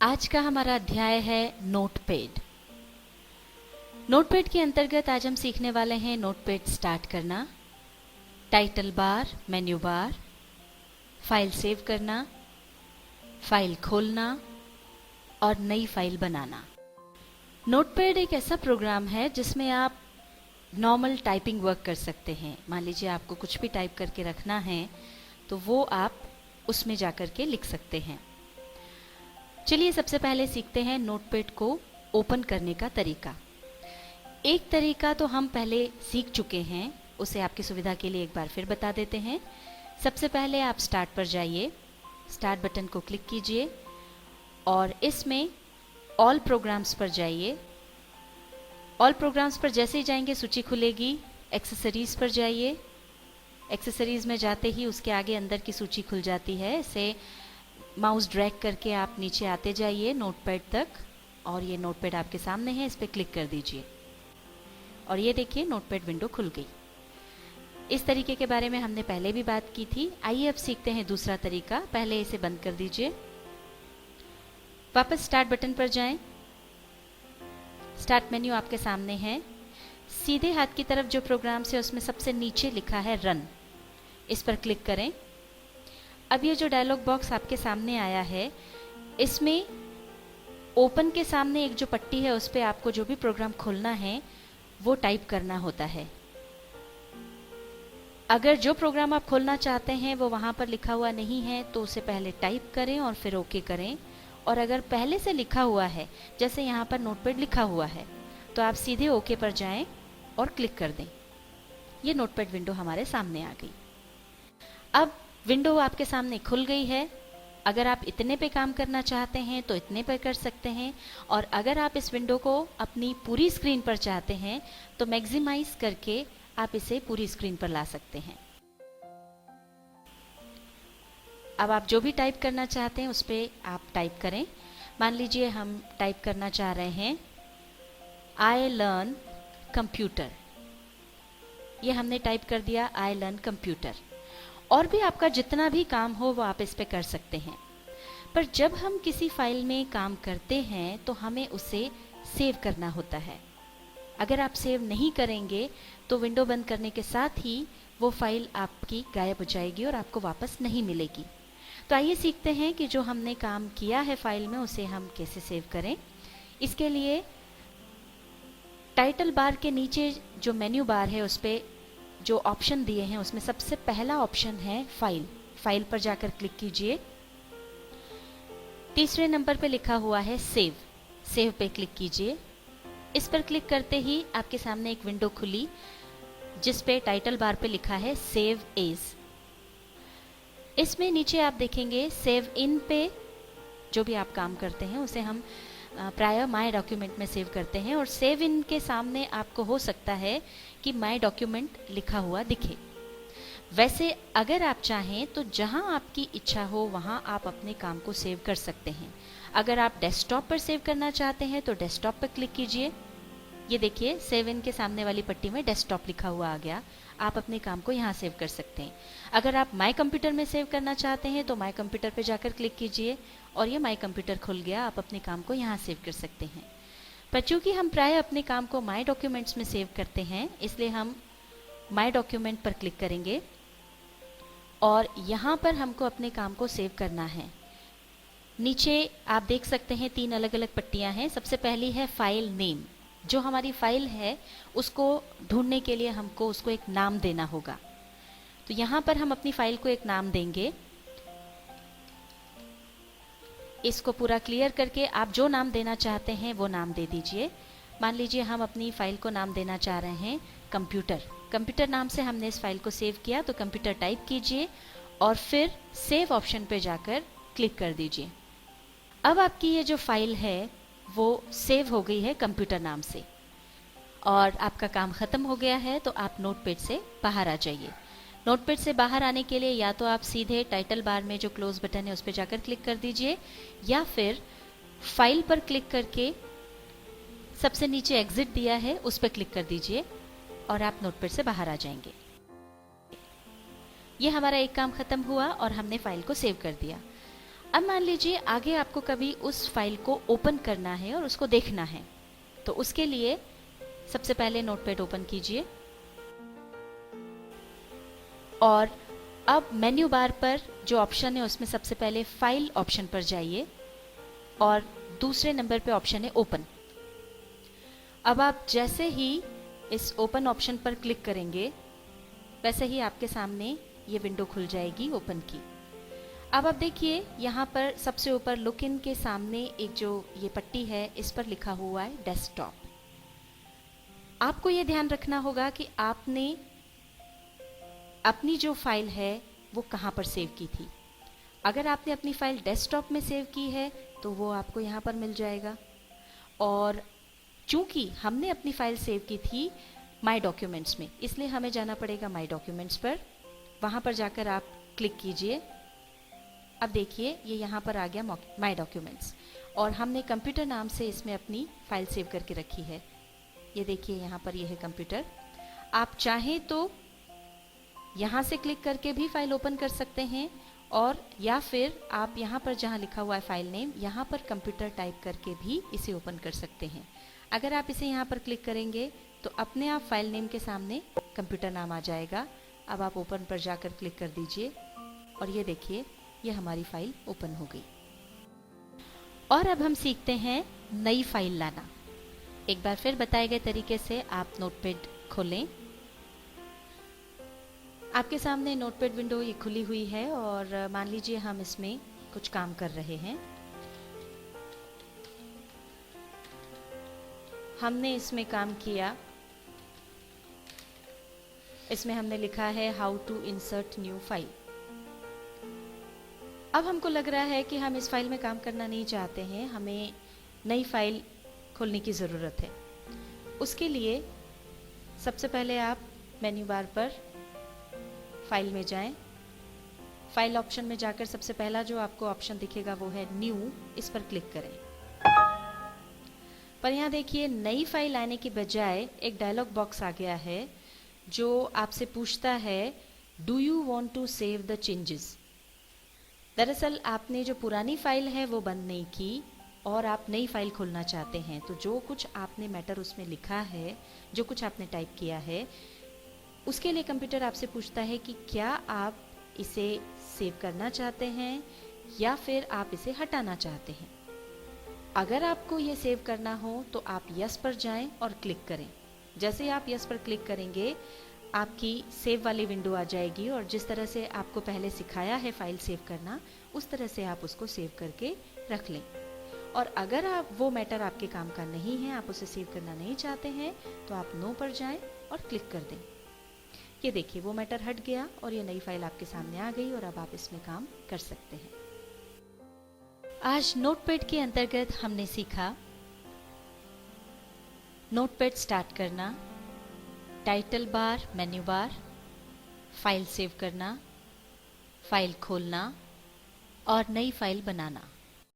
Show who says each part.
Speaker 1: आज का हमारा अध्याय है नोटपैड। नोटपैड के अंतर्गत आज हम सीखने वाले हैं नोटपैड स्टार्ट करना, title bar, menu bar, file save करना, फाइल खोलना और नई फाइल बनाना। नोटपैड एक ऐसा प्रोग्राम है जिसमें आप नॉर्मल टाइपिंग वर्क कर सकते हैं। मान लीजिए आपको कुछ भी टाइप करके रखना है तो वो आप उसमें जाकर के लिख सकते हैं। चलिए सबसे पहले सीखते हैं नोटपैड को ओपन करने का तरीका। एक तरीका तो हम पहले सीख चुके हैं, उसे आपकी सुविधा के लिए एक बार फिर बता देते हैं। सबसे पहले आप स्टार्ट पर जाइए, स्टार्ट बटन को क्लिक कीजिए और इसमें ऑल प्रोग्राम्स पर जाइए। ऑल प्रोग्राम्स पर जैसे ही जाएंगे सूची खुलेगी। एक्सेसरीज पर जाइए, एक्सेसरीज में जाते ही उसके आगे अंदर की सूची खुल जाती है। इसे माउस ड्रैग करके आप नीचे आते जाइए नोटपैड तक और ये नोटपैड आपके सामने है, इस पर क्लिक कर दीजिए और ये देखिए नोटपैड विंडो खुल गई। इस तरीके के बारे में हमने पहले भी बात की थी। आइए अब सीखते हैं दूसरा तरीका। पहले इसे बंद कर दीजिए, वापस स्टार्ट बटन पर जाएं। स्टार्ट मेन्यू आपके सामने है। सीधे हाथ की तरफ जो प्रोग्राम है उसमें सबसे नीचे लिखा है रन, इस पर क्लिक करें। अब ये जो डायलॉग बॉक्स आपके सामने आया है, इसमें ओपन के सामने एक जो पट्टी है उस पर आपको जो भी प्रोग्राम खोलना है वो टाइप करना होता है। अगर जो प्रोग्राम आप खोलना चाहते हैं वो वहां पर लिखा हुआ नहीं है तो उसे पहले टाइप करें और फिर ओके करें। और अगर पहले से लिखा हुआ है, जैसे यहाँ पर नोटपैड लिखा हुआ है, तो आप सीधे ओके पर जाएं और क्लिक कर दें। ये नोटपैड विंडो हमारे सामने आ गई। अब विंडो आपके सामने खुल गई है। अगर आप इतने पे काम करना चाहते हैं तो इतने पे कर सकते हैं और अगर आप इस विंडो को अपनी पूरी स्क्रीन पर चाहते हैं तो मैक्सिमाइज करके आप इसे पूरी स्क्रीन पर ला सकते हैं। अब आप जो भी टाइप करना चाहते हैं उस पर आप टाइप करें। मान लीजिए हम टाइप करना चाह रहे हैं आई लर्न कंप्यूटर। ये हमने टाइप कर दिया, आई लर्न कंप्यूटर। और भी आपका जितना भी काम हो वो आप इस पे कर सकते हैं। पर जब हम किसी फाइल में काम करते हैं तो हमें उसे सेव करना होता है। अगर आप सेव नहीं करेंगे तो विंडो बंद करने के साथ ही वो फाइल आपकी गायब हो जाएगी और आपको वापस नहीं मिलेगी। तो आइए सीखते हैं कि जो हमने काम किया है फाइल में उसे हम कैसे सेव करें। इसके लिए टाइटल बार के नीचे जो मेन्यू बार है उस पर जो ऑप्शन दिए हैं उसमें सबसे पहला ऑप्शन है फाइल। फाइल पर जाकर क्लिक कीजिए। तीसरे नंबर पे लिखा हुआ है सेव, सेव पे क्लिक कीजिए। इस पर क्लिक करते ही आपके सामने एक विंडो खुली जिस पे टाइटल बार पे लिखा है सेव एज। इसमें नीचे आप देखेंगे सेव इन पे जो भी आप काम करते हैं उसे हम प्राय माय डॉक्यूमेंट में सेव करते हैं और सेव इन के सामने आपको हो सकता है कि माय डॉक्यूमेंट लिखा हुआ दिखे। वैसे अगर आप चाहें तो जहां आपकी इच्छा हो वहां आप अपने काम को सेव कर सकते हैं। अगर आप डेस्कटॉप पर सेव करना चाहते हैं तो डेस्कटॉप पर क्लिक कीजिए। ये देखिए सेव इन के सामने वाली पट्टी में डेस्कटॉप लिखा हुआ आ गया। आप अपने काम को यहाँ सेव कर सकते हैं। अगर आप माय कंप्यूटर में सेव करना चाहते हैं तो माय कंप्यूटर पे जाकर क्लिक कीजिए और ये माय कंप्यूटर खुल गया। आप अपने काम को यहाँ सेव कर सकते हैं। पर चूंकि हम प्राय अपने काम को माय डॉक्यूमेंट्स में सेव करते हैं इसलिए हम माय डॉक्यूमेंट पर क्लिक करेंगे और यहाँ पर हमको अपने काम को सेव करना है। नीचे आप देख सकते हैं 3 अलग अलग पट्टियां हैं। सबसे पहली है फाइल नेम। जो हमारी फाइल है उसको ढूंढने के लिए हमको उसको एक नाम देना होगा। तो यहाँ पर हम अपनी फाइल को एक नाम देंगे। इसको पूरा क्लियर करके आप जो नाम देना चाहते हैं वो नाम दे दीजिए। मान लीजिए हम अपनी फाइल को नाम देना चाह रहे हैं कंप्यूटर। कंप्यूटर नाम से हमने इस फाइल को सेव किया तो कंप्यूटर टाइप कीजिए और फिर सेव ऑप्शन पे जाकर क्लिक कर दीजिए। अब आपकी ये जो फाइल है वो सेव हो गई है कंप्यूटर नाम से और आपका काम खत्म हो गया है। तो आप नोटपैड से बाहर आ जाइए। नोटपैड से बाहर आने के लिए या तो आप सीधे टाइटल बार में जो क्लोज बटन है उस पर जाकर क्लिक कर दीजिए या फिर फाइल पर क्लिक करके सबसे नीचे एग्जिट दिया है उस पर क्लिक कर दीजिए और आप नोटपैड से बाहर आ जाएंगे। ये हमारा एक काम खत्म हुआ और हमने फाइल को सेव कर दिया। अब मान लीजिए आगे आपको कभी उस फाइल को ओपन करना है और उसको देखना है, तो उसके लिए सबसे पहले नोटपैड ओपन कीजिए और अब मेन्यू बार पर जो ऑप्शन है उसमें सबसे पहले फाइल ऑप्शन पर जाइए और दूसरे नंबर पे ऑप्शन है ओपन। अब आप जैसे ही इस ओपन ऑप्शन पर क्लिक करेंगे वैसे ही आपके सामने ये विंडो खुल जाएगी ओपन की। अब आप देखिए यहाँ पर सबसे ऊपर लुक इन के सामने एक जो ये पट्टी है इस पर लिखा हुआ है डेस्कटॉप। आपको ये ध्यान रखना होगा कि आपने अपनी जो फाइल है वो कहाँ पर सेव की थी। अगर आपने अपनी फाइल डेस्कटॉप में सेव की है तो वो आपको यहाँ पर मिल जाएगा, और चूंकि हमने अपनी फाइल सेव की थी माय डॉक्यूमेंट्स में, इसलिए हमें जाना पड़ेगा माय डॉक्यूमेंट्स पर। वहाँ पर जाकर आप क्लिक कीजिए। अब देखिए ये यहाँ पर आ गया माय डॉक्यूमेंट्स, और हमने कंप्यूटर नाम से इसमें अपनी फाइल सेव करके रखी है। ये देखिए यहाँ पर ये है कंप्यूटर। आप चाहें तो यहाँ से क्लिक करके भी फाइल ओपन कर सकते हैं, और या फिर आप यहाँ पर जहाँ लिखा हुआ है फाइल नेम, यहाँ पर कंप्यूटर टाइप करके भी इसे ओपन कर सकते हैं। अगर आप इसे यहाँ पर क्लिक करेंगे तो अपने आप फाइल नेम के सामने कंप्यूटर नाम आ जाएगा। अब आप ओपन पर जाकर क्लिक कर दीजिए और ये देखिए ये हमारी फाइल ओपन हो गई। और अब हम सीखते हैं नई फाइल लाना। एक बार फिर बताए गए तरीके से आप नोटपैड खोलें। आपके सामने नोटपैड विंडो ये खुली हुई है और मान लीजिए हम इसमें कुछ काम कर रहे हैं। हमने इसमें काम किया, इसमें हमने लिखा है how to insert new file. अब हमको लग रहा है कि हम इस फाइल में काम करना नहीं चाहते हैं, हमें नई फाइल खोलने की ज़रूरत है। उसके लिए सबसे पहले आप मेन्यू बार पर फाइल में जाएं। फाइल ऑप्शन में जाकर सबसे पहला जो आपको ऑप्शन दिखेगा वो है न्यू, इस पर क्लिक करें। पर यहाँ देखिए नई फाइल आने की बजाय एक डायलॉग बॉक्स आ गया है जो आपसे पूछता है do you want to save the changes. दरअसल आपने जो पुरानी फाइल है वो बंद नहीं की और आप नई फाइल खोलना चाहते हैं, तो जो कुछ आपने मैटर उसमें लिखा है, जो कुछ आपने टाइप किया है, उसके लिए कंप्यूटर आपसे पूछता है कि क्या आप इसे सेव करना चाहते हैं या फिर आप इसे हटाना चाहते हैं। अगर आपको ये सेव करना हो तो आप यस पर जाएं और क्लिक करें। जैसे आप यस पर क्लिक करेंगे आपकी सेव वाली विंडो आ जाएगी, और जिस तरह से आपको पहले सिखाया है फाइल सेव करना उस तरह से आप उसको सेव करके रख लें। और अगर आप वो मैटर आपके काम का नहीं है, आप उसे सेव करना नहीं चाहते हैं, तो आप नो पर जाएं और क्लिक कर दें। ये देखिए वो मैटर हट गया और ये नई फाइल आपके सामने आ गई और अब आप इसमें काम कर सकते हैं। आज नोटपैड के अंतर्गत हमने सीखा नोटपैड स्टार्ट करना, title bar, menu bar, file save करना, फाइल खोलना और नई फाइल बनाना।